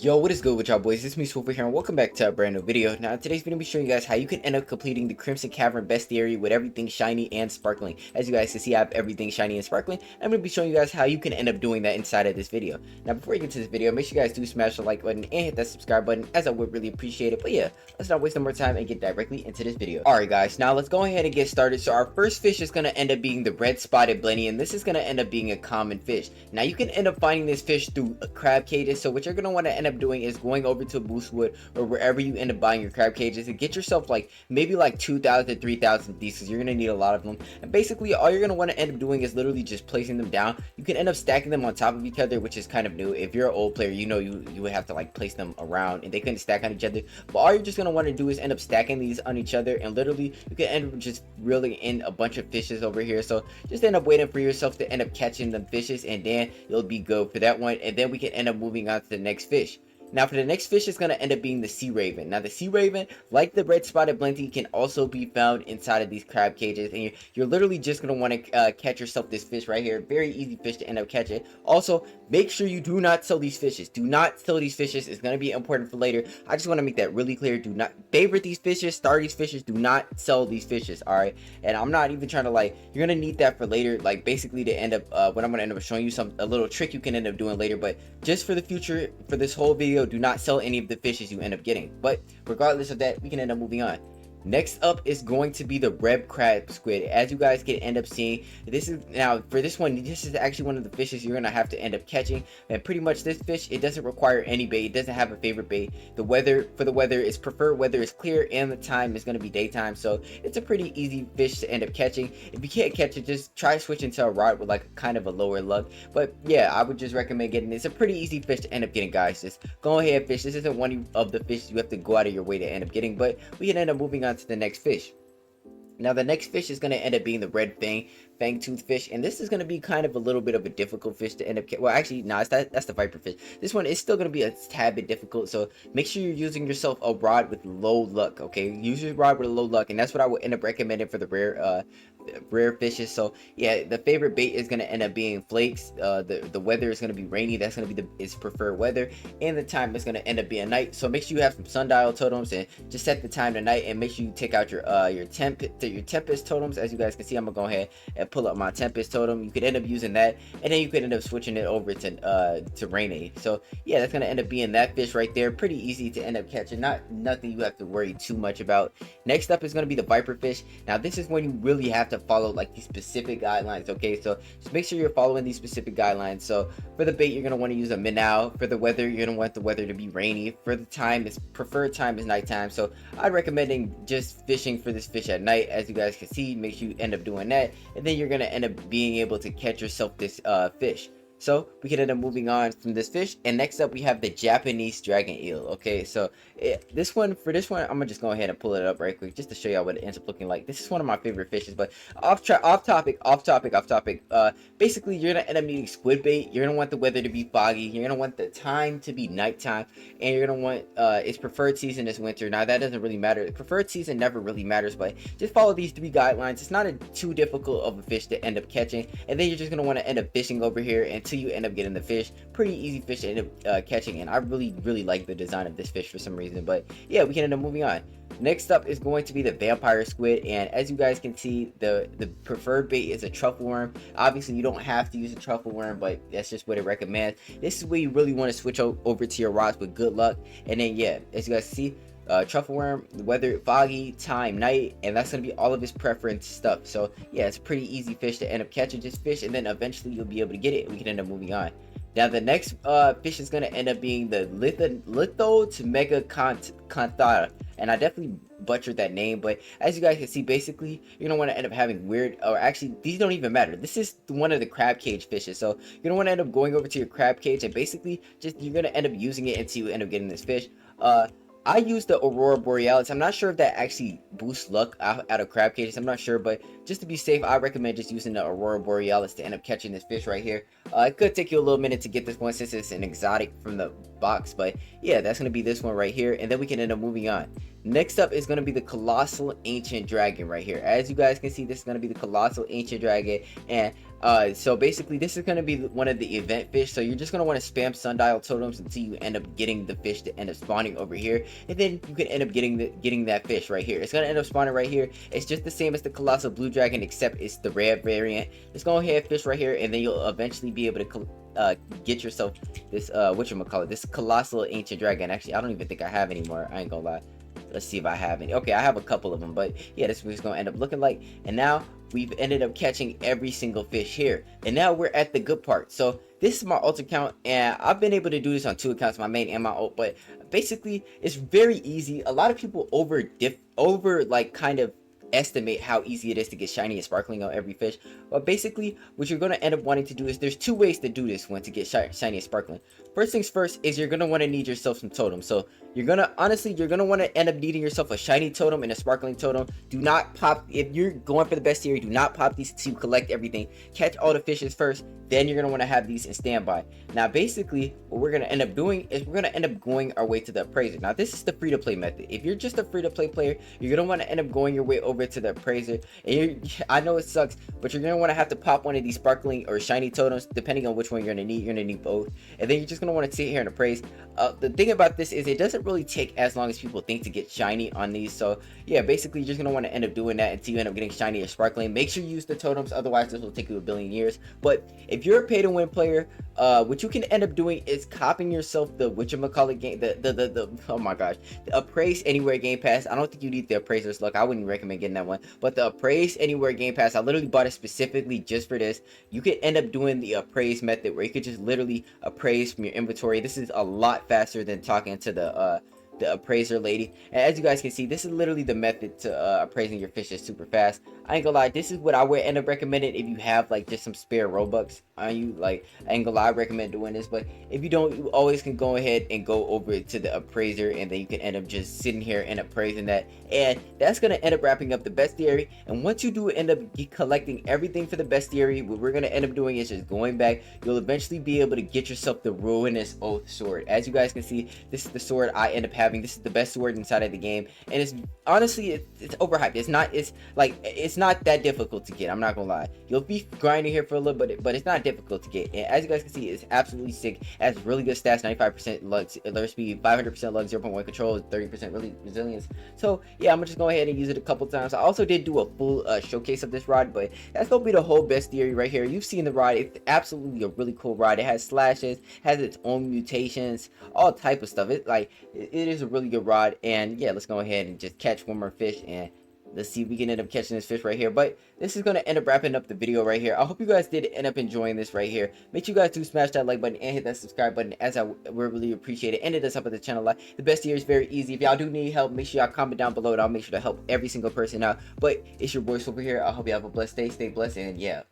Yo, what is good with y'all boys? It's me Swoopy here and welcome back to a brand new video. Now in today's video I'll be showing you guys how you can end up completing the Crimson Cavern Bestiary with everything shiny and sparkling. As you guys can see, I have everything shiny and sparkling. I'm going to be showing you guys how you can end up doing that inside of this video. Now before you get to this video, make sure you guys do smash the like button and hit that subscribe button, as I would really appreciate it. But yeah, let's not waste no more time and get directly into this video. Alright guys, now let's go ahead and get started. So our first fish is going to end up being the red spotted blenny, and this is going to end up being a common fish. Now you can end up finding this fish through crab cages, so what you're going to want to end up doing is going over to Boostwood or wherever you end up buying your crab cages and get yourself like maybe like 2,000 to 3,000 of these, because you're gonna need a lot of them. And basically all you're gonna want to end up doing is literally just placing them down. You can end up stacking them on top of each other, which is kind of new. If you're an old player, you know you would have to like place them around and they couldn't stack on each other. But all you're just gonna want to do is end up stacking these on each other, and literally you can end up just reeling in a bunch of fishes over here. So just end up waiting for yourself to end up catching them fishes, and then you'll be good for that one. And then we can end up moving on to the next fish. Now for the next fish is going to end up being the sea raven. Now the sea raven, like the red spotted blenty, can also be found inside of these crab cages, and you're literally just going to want to catch yourself this fish right here. Very easy fish to end up catching. Also, make sure you do not sell these fishes. Do not sell these fishes. It's going to be important for later. I just want to make that really clear. Do not favorite these fishes, star these fishes. Do not sell these fishes, alright? And I'm not even trying to you're going to need that for later, like basically to end up, what I'm going to end up showing you a little trick you can end up doing later. But just for the future, for this whole video, do not sell any of the fishes you end up getting. But regardless of that, we can end up moving on. Next up is going to be the red crab squid. As you guys can end up seeing, this is now for this one, this is actually one of the fishes you're gonna have to end up catching. And pretty much this fish, it doesn't require any bait. It doesn't have a favorite bait. The weather is preferred weather is clear, and the time is gonna be daytime. So it's a pretty easy fish to end up catching. If you can't catch it, just try switching to a rod with like kind of a lower lug. But yeah, I would just recommend getting it. It's a pretty easy fish to end up getting, guys. Just go ahead, fish. This isn't one of the fishes you have to go out of your way to end up getting, but we can end up moving on to the next fish. Now the next fish is going to end up being the red fang tooth fish, and this is going to be kind of a little bit of a difficult fish to end up well, actually no, that's the viper fish. This one is still going to be a tad bit difficult, so make sure you're using yourself a rod with low luck. Okay, use your rod with a low luck, and that's what I would end up recommending for the rare fishes. So yeah, the favorite bait is going to end up being flakes. The weather is going to be rainy. That's going to be its preferred weather, and the time is going to end up being night. So make sure you have some sundial totems and just set the time to night, and make sure you take out your tempest totems. As you guys can see, I'm gonna go ahead and pull up my tempest totem. You could end up using that, and then you could end up switching it over to rainy. So yeah, that's gonna end up being that fish right there. Pretty easy to end up catching. Nothing you have to worry too much about. Next up is gonna be the viper fish. Now this is when you really have to follow like these specific guidelines. Okay, so just make sure you're following these specific guidelines. So for the bait, you're gonna want to use a minnow. For the weather, you're gonna want the weather to be rainy. For the time, its preferred time is nighttime. So I'd recommending just fishing for this fish at night. As you guys can see, make sure you end up doing that, and then you're gonna end up being able to catch yourself this fish. So we can end up moving on from this fish, and next up we have the Japanese dragon eel. Okay, so for this one I'm gonna just go ahead and pull it up right quick just to show y'all what it ends up looking like. This is one of my favorite fishes. But off topic. Basically you're gonna end up needing squid bait. You're gonna want the weather to be foggy. You're gonna want the time to be nighttime, and you're gonna want its preferred season is winter. Now that doesn't really matter. The preferred season never really matters, but just follow these three guidelines. It's not too difficult of a fish to end up catching, and then you're just gonna want to end up fishing over here until you end up getting the fish. Pretty easy fish to end up catching, and I really like the design of this fish for some reason. But yeah, we can end up moving on. Next up is going to be the vampire squid, and as you guys can see, the preferred bait is a truffle worm. Obviously you don't have to use a truffle worm, but that's just what it recommends. This is where you really want to switch over to your rods with good luck. And then yeah, as you guys see, truffle worm, weather foggy, time night, and that's gonna be all of his preference stuff. So yeah, it's a pretty easy fish to end up catching. Just fish, and then eventually you'll be able to get it. We can end up moving on. Now the next fish is gonna end up being the litho to mega canthara, and I definitely butchered that name, but as you guys can see, basically you're gonna want to end up having weird, or actually these don't even matter. This is one of the crab cage fishes, so you're gonna want to end up going over to your crab cage, and basically just you're gonna end up using it until you end up getting this fish. I use the Aurora Borealis. I'm not sure if that actually boosts luck out of crab cages. I'm not sure, but just to be safe, I recommend just using the Aurora Borealis to end up catching this fish right here. It could take you a little minute to get this one since it's an exotic from the box. But yeah, that's going to be this one right here, and then we can end up moving on. Next up is going to be the Colossal Ancient Dragon right here. As you guys can see, this is going to be the Colossal Ancient Dragon, and so basically this is going to be one of the event fish. So you're just going to want to spam sundial totems until you end up getting the fish to end up spawning over here, and then you can end up getting that fish right here. It's going to end up spawning right here. It's just the same as the Colossal Blue Dragon, except it's the rare variant. Just go ahead, fish right here, and then you'll eventually be able to get yourself this whatchamacallit, this Colossal Ancient Dragon. Actually, I don't even think I have anymore, I ain't gonna lie. Let's see if I have any. Okay, I have a couple of them, but yeah, this is what it's gonna end up looking like. And now we've ended up catching every single fish here, and now we're at the good part. So this is my ult account, and I've been able to do this on 2 accounts, my main and my ult. But basically it's very easy. A lot of people over like kind of estimate how easy it is to get shiny and sparkling on every fish. But basically what you're going to end up wanting to do is, there's 2 ways to do this one to get shiny and sparkling. First things first is you're going to want to need yourself some totems. So you're going to want to end up needing yourself a shiny totem and a sparkling totem. Do not pop, if you're going for the bestiary, do not pop these to collect everything. Catch all the fishes first, then you're going to want to have these in standby. Now basically what we're going to end up doing is we're going to end up going our way to the appraiser. Now this is the free to play method. If you're just a free to play player, you're going to want to end up going your way over to the appraiser, and I know it sucks, but you're going to want to have to pop one of these sparkling or shiny totems, depending on which one you're going to need. You're going to need both, and then you're just going to want to sit here and appraise. The thing about this is it doesn't really take as long as people think to get shiny on these. So yeah, basically you're just going to want to end up doing that until you end up getting shiny or sparkling. Make sure you use the totems, otherwise this will take you a billion years. But if you're a pay to win player, what you can end up doing is copying yourself the whatchamacallit game, the oh my gosh, the Appraise Anywhere Game Pass. I don't think you need the Appraiser's Luck. I wouldn't recommend getting that one, but the Appraise Anywhere Game Pass, I literally bought it specifically just for this. You could end up doing the appraise method where you could just literally appraise from your inventory. This is a lot faster than talking to the appraiser lady, and as you guys can see, this is literally the method to appraising your fishes super fast. I ain't gonna lie, this is what I would end up recommending if you have like just some spare Robux on you. Like, I ain't gonna lie, I recommend doing this, but if you don't, you always can go ahead and go over to the appraiser, and then you can end up just sitting here and appraising that, and that's gonna end up wrapping up the bestiary. And once you do end up collecting everything for the bestiary, what we're gonna end up doing is just going back. You'll eventually be able to get yourself the Ruinous Oath sword. As you guys can see, this is the sword I end up having. This is the best sword inside of the game, and it's honestly it's overhyped. It's not that difficult to get. I'm not gonna lie. You'll be grinding here for a little bit, but it's not difficult to get. And as you guys can see, it's absolutely sick. It has really good stats: 95% lug, alert speed, 500% lug, 0.1 control, 30% really resilience. So yeah, I'm gonna just go ahead and use it a couple times. I also did do a full showcase of this rod, but that's gonna be the whole bestiary right here. You've seen the rod. It's absolutely a really cool rod. It has slashes, has its own mutations, all type of stuff. It is a really good rod. And yeah, let's go ahead and just catch one more fish, and let's see if we can end up catching this fish right here. But this is going to end up wrapping up the video right here. I hope you guys did end up enjoying this right here. Make sure you guys do smash that like button and hit that subscribe button, as I would really appreciate it, and it does help with the channel a lot. The best here is very easy. If y'all do need help, make sure y'all comment down below, and I'll make sure to help every single person out. But it's your boy Silver here. I hope you have a blessed day, stay blessed, and yeah.